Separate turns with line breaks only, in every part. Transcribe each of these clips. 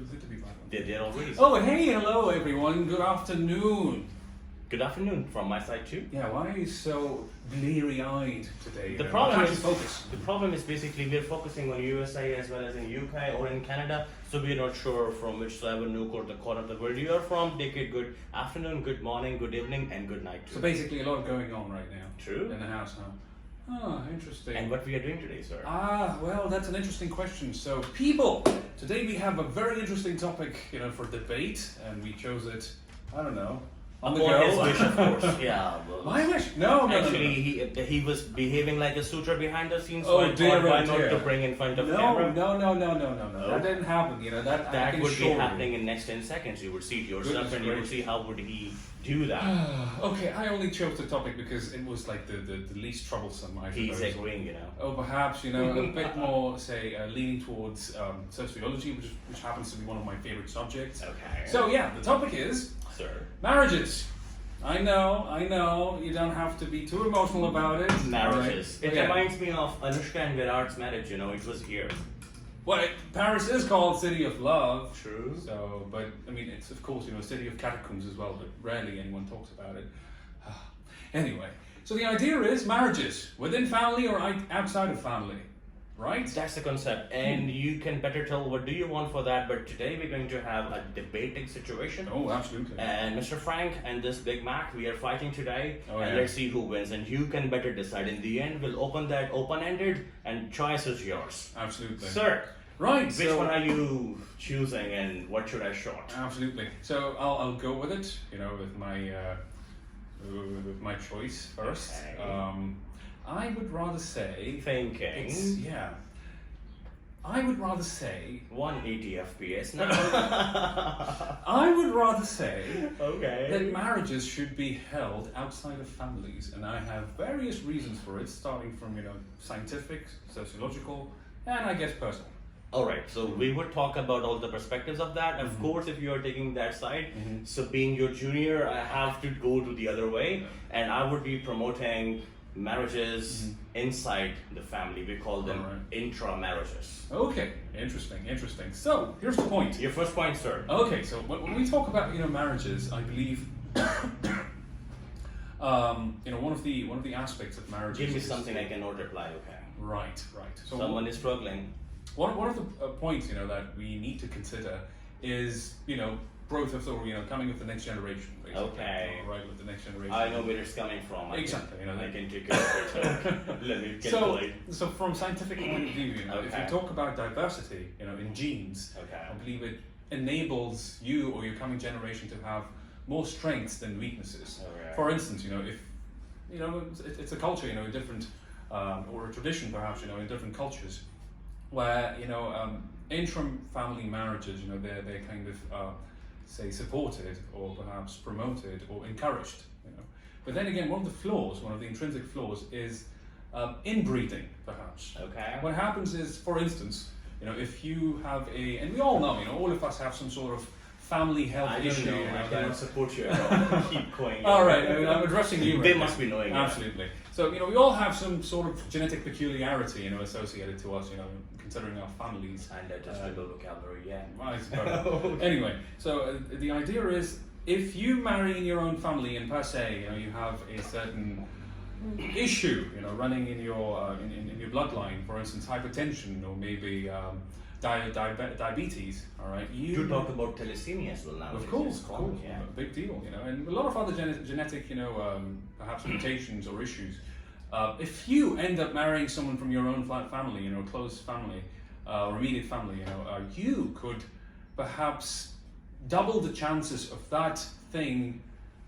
good to be back.
They're already.
Oh, hey, hello everyone. Good afternoon.
Good afternoon from my side too.
Yeah, why are you so bleary-eyed today?
The problem
Can't
is
you focus.
the problem is basically we're focusing on USA as well as in UK or in Canada, so we're not sure from whichsoever nook or the corner of the world you are from. Take it good afternoon, good morning, good evening, and good night too.
So basically, a lot going on right now.
True.
In the house now. Oh, interesting.
And what we are doing today, sir?
Well, that's an interesting question. So, people, today we have a very interesting topic, for debate, and we chose it. I don't know. On the
Upon
go.
his wish, of course. Yeah. Well,
My wish? No.
actually, he was behaving like a suitor behind the scenes, so
Oh,
I
dear,
thought why
oh,
not
dear.
to bring in front of
No.
camera.
No. That didn't happen. That I
That
can
would be
assure you.
happening in next 10 seconds. You would see it yourself
Goodness
and you would
gracious.
see how would he do that.
Okay, I only chose the topic because it was like the least troublesome, I
He's
suppose.
agreeing,
Oh, perhaps, a bit more, say, leaning towards sociology, which happens to be one of my favorite subjects.
Okay.
So, yeah, the topic is
Sir.
marriages. I know, you don't have to be too emotional about it.
Marriages.
All right.
It
Yeah.
reminds me of Anushka and Virat's marriage, it was here.
Well, Paris is called City of Love.
True.
So, but, I mean, it's, of course, a city of catacombs as well, but rarely anyone talks about it. Anyway, so the idea is marriages, within family or outside of family, right?
That's the concept, and you can better tell what do you want for that, but today we're going to have a debating situation.
Oh, absolutely.
And Mr. Frank and this Big Mac, we are fighting today,
Oh,
and
yeah.
let's see who wins, and you can better decide. In the end, we'll open that open-ended, and choice is yours.
Absolutely.
Sir,
Right.
which one are you choosing, and what should I short?
Absolutely. So I'll go with it, with my choice first.
Okay.
I would rather say
Thinking.
I would rather say
180 FPS now.
I would rather say
Okay.
that marriages should be held outside of families, and I have various reasons for it, starting from scientific, sociological, and I guess personal.
Alright, so we would talk about all the perspectives of that. Of course, if you are taking that side, so being your junior, I have to go to the other way, and I would be promoting marriages inside the family. We call them
Alright.
intra marriages.
Okay, interesting. So here's the point.
Your first point, sir.
Okay, so when we talk about marriages, I believe one of the aspects of marriages.
Give me
is-
something I cannot reply, okay?
Right. So
Someone is struggling.
one of the points that we need to consider is growth of coming of the next generation. Basically.
Okay.
Right, with the next generation.
I know where it's coming from.
Exactly,
I can take it over. Let me calculate.
So from scientific point of view, if
Okay.
you talk about diversity, in genes,
Okay.
I believe it enables you or your coming generation to have more strengths than weaknesses.
Okay.
For instance, if it's a culture, a different or a tradition, perhaps, in different cultures, where intra-family marriages, they're kind of say supported or perhaps promoted or encouraged. But then again, one of the intrinsic flaws is inbreeding, perhaps.
Okay.
What happens is, for instance, if you have and we all know, all of us have some sort of family health
I
issue.
don't know. I
that-
cannot support you at all. Keep going.
all right, I'm addressing you.
They
right
must
now.
be knowing.
Absolutely. So we all have some sort of genetic peculiarity, associated to us, considering our families.
And adjustable vocabulary, yeah.
I suppose. Anyway, so the idea is, if you marry in your own family and per se, you have a certain issue, running in your in your bloodline, for instance, hypertension or maybe diabetes. All right,
You talk about thalassemia as well now.
Of
which
course,
is common, yeah.
a big deal, and a lot of other genetic, perhaps mutations or issues. If you end up marrying someone from your own family, close family or immediate family, you could perhaps double the chances of that thing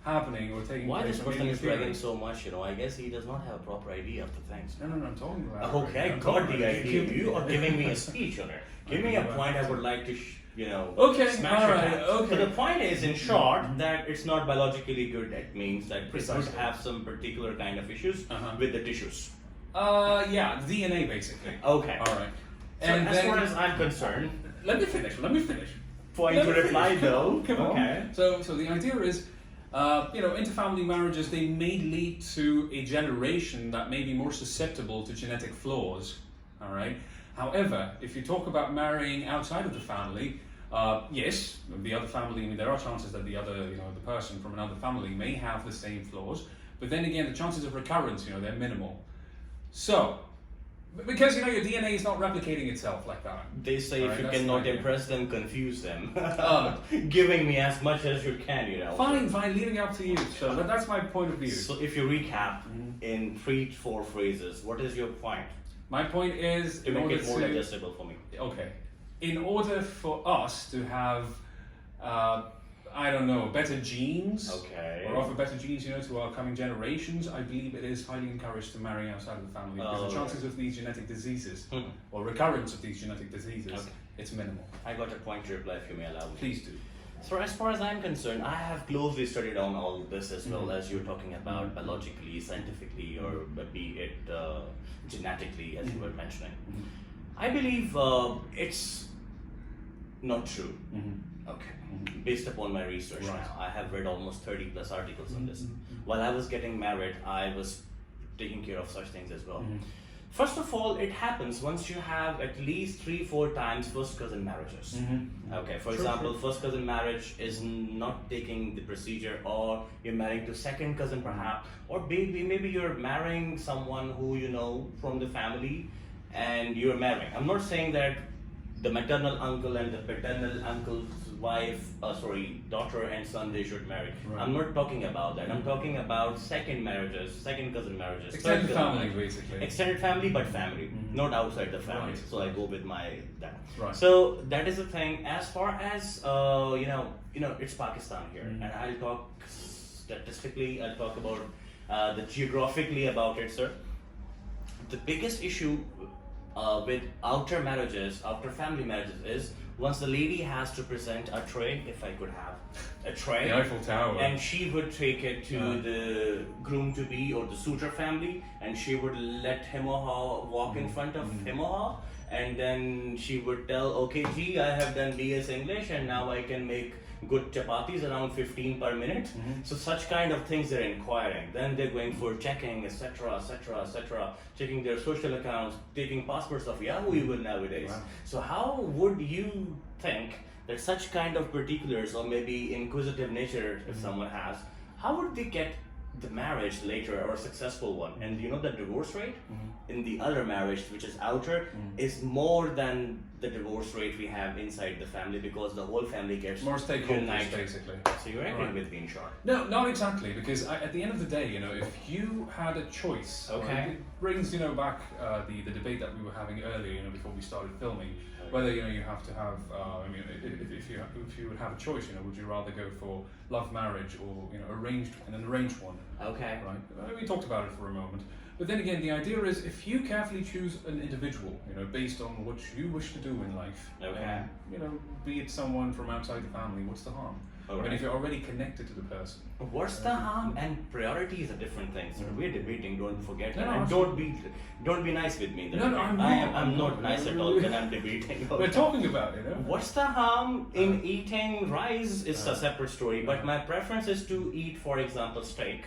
happening or taking
Why
place.
this
or
person
being
is dragging
experienced.
so much, I guess he does not have a proper idea of the things.
No, I'm talking about.
Okay,
I'm
got
talking
the
about-
idea. You are giving me a speech on it. Give me a point I would like to,
Okay,
smash
all
it
right,
down.
okay.
So the point is, in short, that it's not biologically good. That means that it would
Precisely.
have some particular kind of issues
Uh-huh.
with the tissues.
Yeah, DNA basically.
Okay.
All right.
So as far as I'm concerned,
let me finish.
point
Let
to
me
reply
finish.
though.
Come on.
Okay.
So the idea is, interfamily marriages, they may lead to a generation that may be more susceptible to genetic flaws. All right. However, if you talk about marrying outside of the family, Yes, the other family, I mean, there are chances that the other, the person from another family may have the same flaws, but then again, the chances of recurrence, they're minimal. So, because, your DNA is not replicating itself like that.
They say
All
if
right,
you
that's
cannot
the idea.
impress them, confuse them. Giving me as much as you can,
Fine, leaving it up to you. So that's my point of view.
So if you recap in 3 to 4 phrases, what is your point?
My point is,
To make it more digestible for me.
Okay. In order for us to have, I don't know, better genes,
Okay.
or offer better genes, to our coming generations, I believe it is highly encouraged to marry outside of the family, because the chances of these genetic diseases, or recurrence of these genetic diseases, it's minimal.
I got a point to reply if you may allow me.
Please do.
So as far as I'm concerned, I have closely studied on all this as well as you're talking about biologically, scientifically, or be it genetically, as you were mentioning. I believe it's not true. Okay. Based upon my research now, I have read almost 30 plus articles on this. While I was getting married, I was taking care of such things as well. First of all, it happens once you have at least 3-4 times first cousin marriages. Okay, for example, first cousin marriage is not taking the procedure, or you're marrying to second cousin perhaps, or maybe you're marrying someone who you know from the family, and you're marrying. I'm not saying that the maternal uncle and the paternal uncle's daughter and son, they should marry. I'm not talking about that. I'm talking about second marriages, second cousin marriages.
Extended family, basically.
Extended family, but family, not outside the family.
Right.
So I go with that.
Right.
So that is the thing. As far as it's Pakistan here, and I'll talk statistically. I'll talk about the geographically about it, sir. The biggest issue with outer marriages, outer family marriages, is once the lady has to present a tray, if I could have a tray,
The Eiffel Tower.
and she would take it to the groom-to-be or the suitor family, and she would let him or her walk in front of him or her, and then she would tell, okay, gee, I have done BS English, and now I can make good chapatis around 15 per minute. So such kind of things they're inquiring. Then they're going for checking, etc., checking their social accounts, taking passports of Yahoo even nowadays.
Wow.
So how would you think that such kind of particulars, or maybe inquisitive nature if someone has, how would they get the marriage later, or a successful one? And the divorce rate in the other marriage, which is outer, is more than the divorce rate we have inside the family, because the whole family gets
More stakeholders,
united.
basically.
So you're agreeing with me, in short?
No, not exactly, because at the end of the day, if you had a choice,
Okay.
it brings, back the debate that we were having earlier, before we started filming, whether, you have to have, if you would have a choice, would you rather go for love marriage, or, an arranged one?
Okay.
Right? We talked about it for a moment. But then again, the idea is, if you carefully choose an individual, based on what you wish to do in life,
Okay.
be it someone from outside the family, what's the harm?
Alright.
But if you're already connected to the person,
What's the harm? And priority is a different thing, sir. We're debating. Don't forget
No,
that.
no,
And don't be nice with me. in the
No, no,
debate. I'm not nice at all when I'm debating.
we're talking about it.
What's the harm in eating rice? It's a separate story. But my preference is to eat, for example, steak.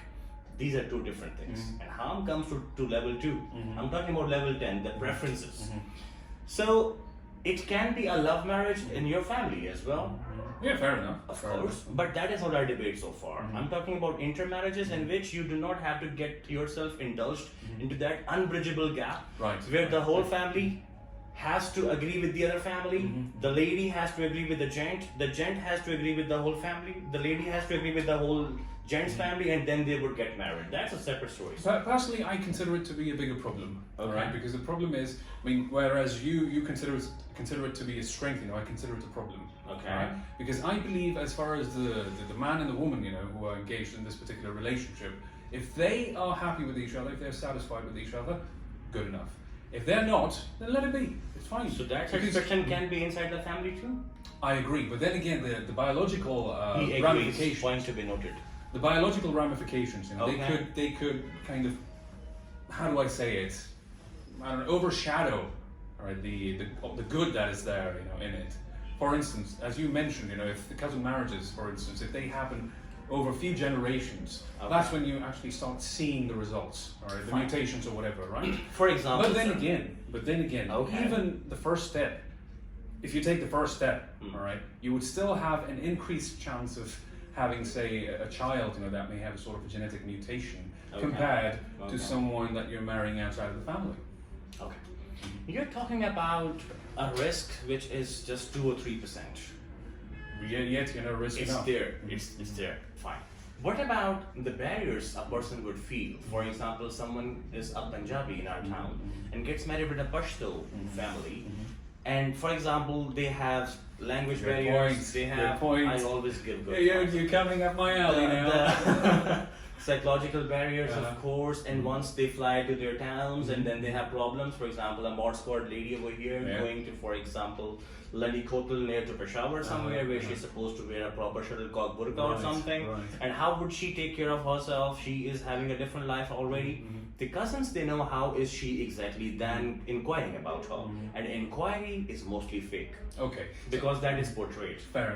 These are two different things. And harm comes to level 2. I'm talking about level 10, the preferences. So it can be a love marriage in your family as well.
Yeah, fair enough.
Of course, but that is not our debate so far. I'm talking about intermarriages in which you do not have to get yourself indulged into that unbridgeable gap,
Right.
where the whole family has to agree with the other family, the lady has to agree with the gent has to agree with the whole family, the lady has to agree with the whole gent's family, and then they would get married. That's a separate story.
Personally, I consider it to be a bigger problem.
Okay.
Right? Because the problem is, whereas you consider it to be a strength, I consider it a problem.
Okay.
Right? Because I believe, as far as the man and the woman, who are engaged in this particular relationship, if they are happy with each other, if they're satisfied with each other, good enough. If they're not, then let it be. It's fine.
So that
Because-
satisfaction can be inside the family too?
I agree, but then again, the biological
He agrees.
ramifications.
Point to be noted.
The biological ramifications,
Okay.
they could kind of, how do I say it? I don't know, overshadow, all right, the good that is there, in it. For instance, as you mentioned, if the cousin marriages, for instance, if they happen over a few generations, that's when you actually start seeing the results, all right, the
Fine.
mutations or whatever, right?
For example,
But then again,
Okay.
even the first step, if you take the first step, all right, you would still have an increased chance of having, say, a child, that may have a sort of a genetic mutation compared to someone that you're marrying outside of the family.
Okay. You're talking about a risk which is just 2 or 3%.
Yet, risk
It's
enough.
there. It's there. Fine. What about the barriers a person would feel? For example, someone is a Punjabi in our town and gets married with a Pashto family. And for example, they have language barriers.
Point.
They have. I always give good.
You're coming up my alley now.
Psychological barriers, of course, and once they fly to their towns and then they have problems. For example, a mod squad lady over here going to, for example, Ladi Kotal near to Peshawar somewhere where she's supposed to wear a proper shuttlecock burqa or something.
Right.
And how would she take care of herself? She is having a different life already. The cousins, they know how is she exactly than inquiring about her. And inquiry is mostly fake.
Okay.
Because that is portrayed.
Fair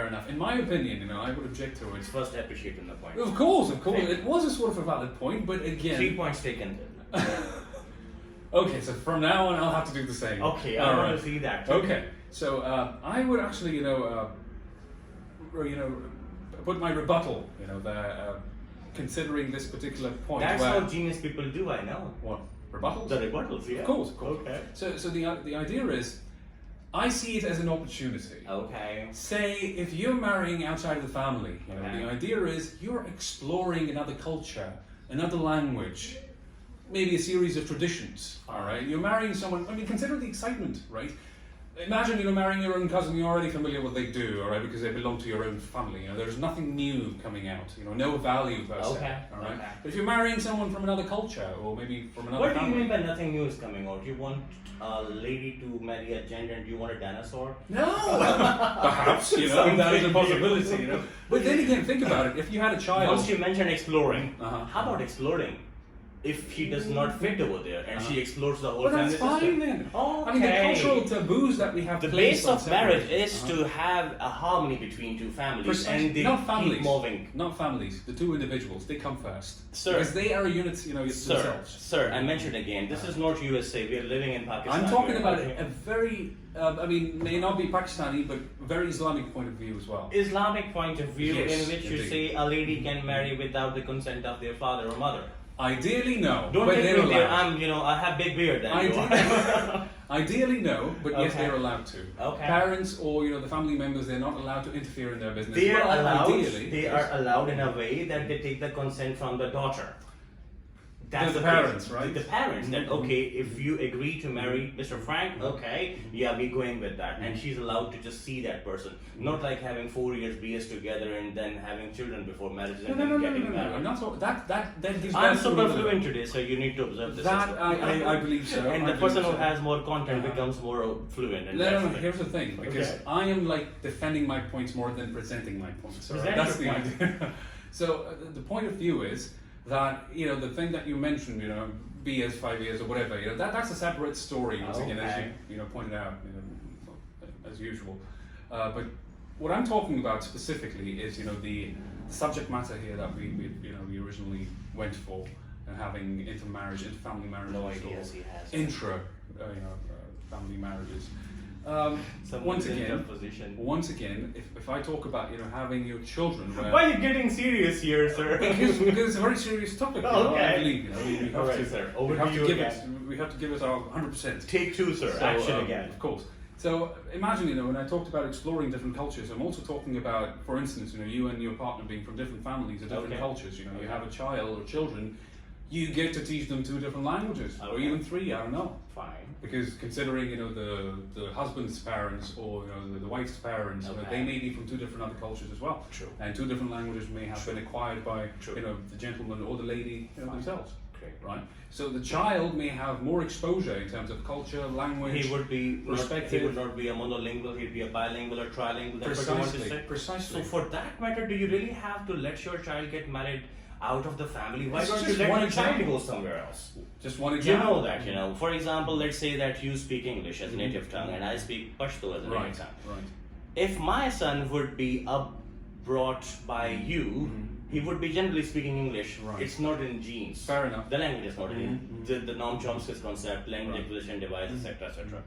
enough. In my opinion, I would object to it.
It's first appreciating the point.
Of course. It was a sort of a valid point, but again...
3 points taken.
Okay, so from now on, I'll have to do the same.
Okay, I want to see that. Too.
Okay, so I would actually, put my rebuttal, there, considering this particular point.
That's how genius people do, I know.
What? Rebuttals?
The rebuttals, yeah.
Of course.
Okay.
So the idea is, I see it as an opportunity.
Okay.
Say, if you're marrying outside of the family, the idea is you're exploring another culture, another language, maybe a series of traditions, all right? You're marrying someone, consider the excitement, right? Imagine, marrying your own cousin, you're already familiar with what they do, all right, because they belong to your own family. There's nothing new coming out, no value per se, all right?
Okay.
But if you're marrying someone from another culture, or maybe from another
What
family...
do you mean by nothing new is coming out? You want a lady to marry a gender and you want a dinosaur?
No! Perhaps, that is a possibility, But then again, think about it, if you had a child...
Once you mentioned exploring, how about exploring? If she does not fit over there and she explores the whole family
that's fine
system.
then.
Okay.
The cultural taboos that we have
The
placed
base
on
of marriage
separate-
is to have a harmony between two families
Precisely.
and they
Not families.
keep moving.
Not families. The two individuals. They come first.
Sir.
Because they are units,
Sir,
themselves.
sir, I mentioned again, this is not USA, we are living in Pakistan.
I'm talking
here.
about a very, may not be Pakistani, but very Islamic point of view as well.
Islamic point of view
Yes,
in which you
indeed.
say a lady can marry without the consent of their father or mother.
Ideally, no.
Don't
but
take
they're
me there,
allowed.
I have big beard then. you are.
Ideally, no, but yes,
Okay.
they're allowed to.
Okay.
Parents or the family members, they're not allowed to interfere in their business.
They are
Well,
allowed.
Ideally,
They are allowed in a way that they take the consent from the daughter. That's
The
the
parents,
case.
right?
The parents that okay, if you agree to marry Mr. Frank, okay, yeah, we going with that, and she's allowed to just see that person, not like having 4 years BS together and then having children before marriage and then getting married.
I'm not so, that gives
I'm
birth to
super
another-
fluent today, so you need to observe this.
That
system.
I believe so.
And
I
the
believe
person who
so.
has more content becomes more fluent. And
No,
that's it.
here's the thing, because
Okay.
I am like defending my points more than presenting my points. All right?
Present
That's the
your point.
idea. So the point of view is that the thing that you mentioned, BS 5 years or whatever, that's a separate story once again, as
Okay.
you pointed out, as usual. But what I'm talking about specifically is the subject matter here that we originally went for, having inter-family marriages,
No
or
ideas he has.
intra, family marriages.
Someone
Once
in
again,
that position.
if I talk about having your children,
Why are you getting serious here, sir?
because it's a very serious topic.
Okay.
I believe we have
Alright,
to,
sir.
we
Over
have
to
to
you
give
again.
it. We have to give it our 100%.
Take two, sir.
So,
Action again.
Of course. So imagine, when I talked about exploring different cultures, I'm also talking about, for instance, you and your partner being from different families or different
Okay.
cultures. You have a child or children, you get to teach them 2 different languages, or
Okay.
even 3. I don't know.
Fine.
Because considering the husband's parents or the wife's parents,
Okay.
they may be from 2 different other cultures as well.
True.
And 2 different languages may have been acquired by
True.
the gentleman or the lady themselves.
Great.
Right. So the child may have more exposure in terms of culture, language.
He would be not,
perspective.
he would not be a monolingual, he'd be a bilingual or trilingual. That's what you want to say.
Precisely.
So for that matter, do you really have to let your child get married out of the family? Why
It's
don't you
just
let
one
your child
example.
go somewhere else?
Just one
You
example.
know that, For example, let's say that you speak English as a native tongue and I speak Pashto as a native tongue.
Right.
If my son would be brought by you, he would be generally speaking English.
Right.
It's not in genes.
Fair enough.
The language is not in the Noam Chomsky's concept, language acquisition device, etc., etc.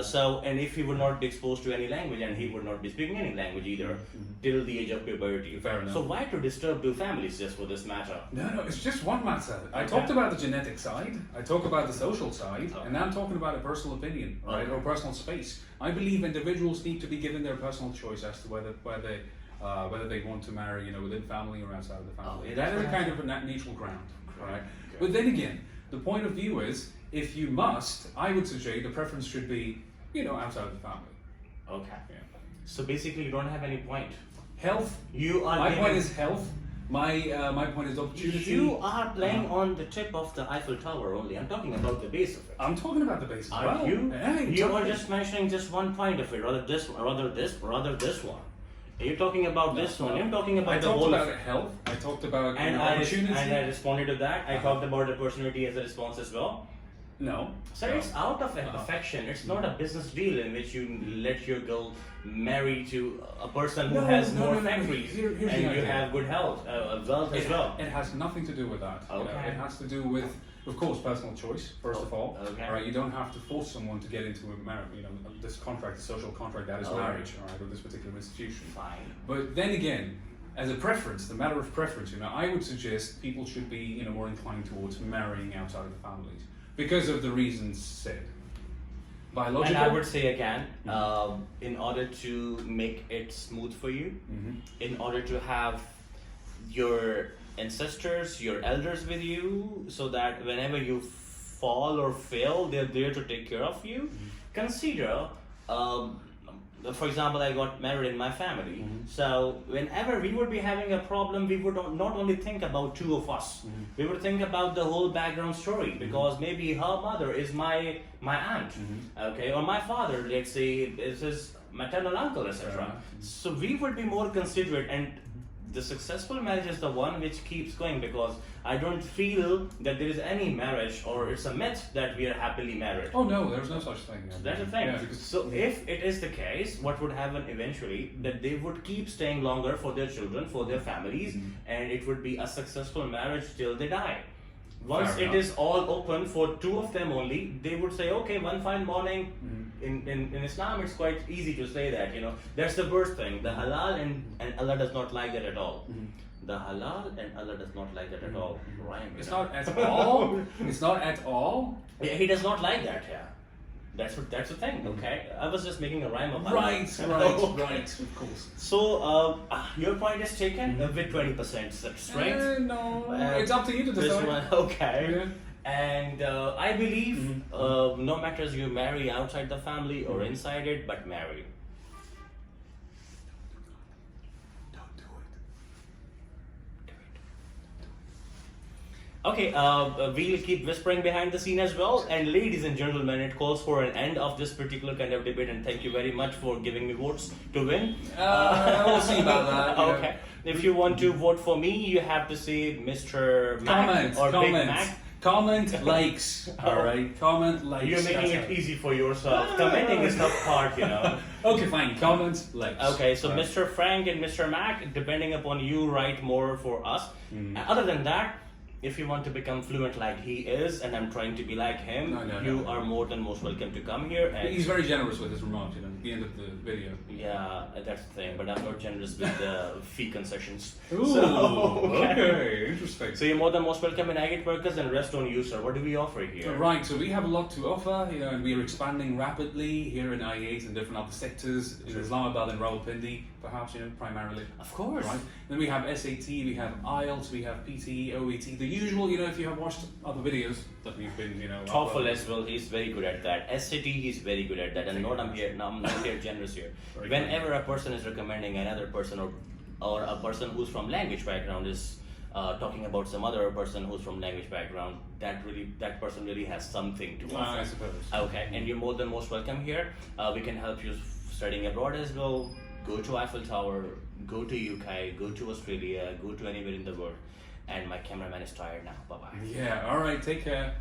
So, and if he would not be exposed to any language, and he would not be speaking any language either till the age of puberty.
Fair enough.
So why to disturb two families just for this matter?
No, it's just one matter. I talked about the genetic side, I talk about the social side, and now I'm talking about a personal opinion, right, or personal space. I believe individuals need to be given their personal choice as to whether they want to marry, within family or outside of the family. That is a kind of a neutral ground, right?
Okay.
But then again, the point of view is, if you must, I would suggest the preference should be, outside of the family.
Okay.
Yeah.
So basically, you don't have any point.
Health.
You are.
My point is health. My point is opportunity.
You are playing on the tip of the Eiffel Tower only. I'm talking about the base of it.
I'm talking about the base as
Are
well.
you?
Hey,
You are just mentioning just one point of it, rather this one. You're talking about this one. I'm talking about
I
the
talked
whole.
about health. I talked about
And
opportunity.
I responded to that. I talked about the personality as a response as well.
No.
So it's out of affection. It's not a business deal in which you let your girl marry to a person who has more factories
Here's
and
the
you
idea.
have good health, wealth as well.
It has nothing to do with that.
Okay.
It has to do with, of course, personal choice. First of all,
Okay.
all right. You don't have to force someone to get into a marriage. This contract, social contract that is
Okay.
marriage, all right, or this particular institution.
Fine.
But then again, as a preference, the matter of preference, I would suggest people should be, more inclined towards marrying outside of the families because of the reasons said. Biological.
And I would say again, in order to make it smooth for you, in order to have your ancestors, your elders with you, so that whenever you fall or fail, they're there to take care of you. Consider, for example, I got married in my family. So whenever we would be having a problem, we would not only think about two of us. We would think about the whole background story, because maybe her mother is my aunt, okay, or my father, let's say, is his maternal uncle, etc. So we would be more considerate, and the successful marriage is the one which keeps going, because I don't feel that there is any marriage, or it's a myth that we are happily married.
Oh no, there's no such thing.
That's the thing.
Yeah, because,
So if it is the case, what would happen eventually, that they would keep staying longer for their children, for their families, and it would be a successful marriage till they die. Once
Fair
it
enough.
is all open for two of them only, they would say, okay, one fine morning. In Islam, it's quite easy to say that, that's the first thing. The halal and Allah does not like that at all. The halal and Allah does not like that at all. Rhyme.
it's not at all. It's not at all.
Yeah, he does not like that. Yeah, that's the thing. Okay, I was just making a rhyme of
Right,
Okay.
of course.
So your point is taken with 20% strength.
No, it's up to you to
This
decide.
one, okay.
Yeah.
And I believe no matters you marry outside the family or inside it, but marry.
Don't do it.
Okay, we'll keep whispering behind the scene as well. And ladies and gentlemen, it calls for an end of this particular kind of debate. And thank you very much for giving me votes to win.
We'll see about that.
Okay. If you want to vote for me, you have to say Mr. Mac or Big Mac.
Comment, likes. All right, comment, likes.
You're making it easy for yourself. Commenting is tough part,
Okay, fine. Comment, likes.
Okay, so
All right.
Mr. Frank and Mr. Mac, depending upon you, write more for us. Other than that, if you want to become fluent like he is, and I'm trying to be like him, you are more than most welcome to come here. And
He's very generous with his remarks, at the end of the video.
yeah, that's the thing, but I'm not generous with the fee concessions.
Ooh,
So,
okay, interesting.
So you're more than most welcome in Agate Workers, and rest on you, sir. What do we offer here?
Right, so we have a lot to offer, and we are expanding rapidly here in IE8 and different other sectors, in Islamabad and Rawalpindi, perhaps, primarily.
Of course.
Right. Then we have SAT, we have IELTS, we have PTE, OET, the usual, if you have watched other videos that we've been,
TOEFL
uploading.
as well, he's very good at that. SAT, he's very good at that. And I'm not here generous here.
Very
Whenever a person is recommending another person or a person who's from language background is talking about some other person who's from language background, that person really has something to offer.
I suppose.
Okay, and you're more than most welcome here. We can help you studying abroad as well. Go to Eiffel Tower, go to UK, go to Australia, go to anywhere in the world. And my cameraman is tired now. Bye bye.
Yeah, alright, take care.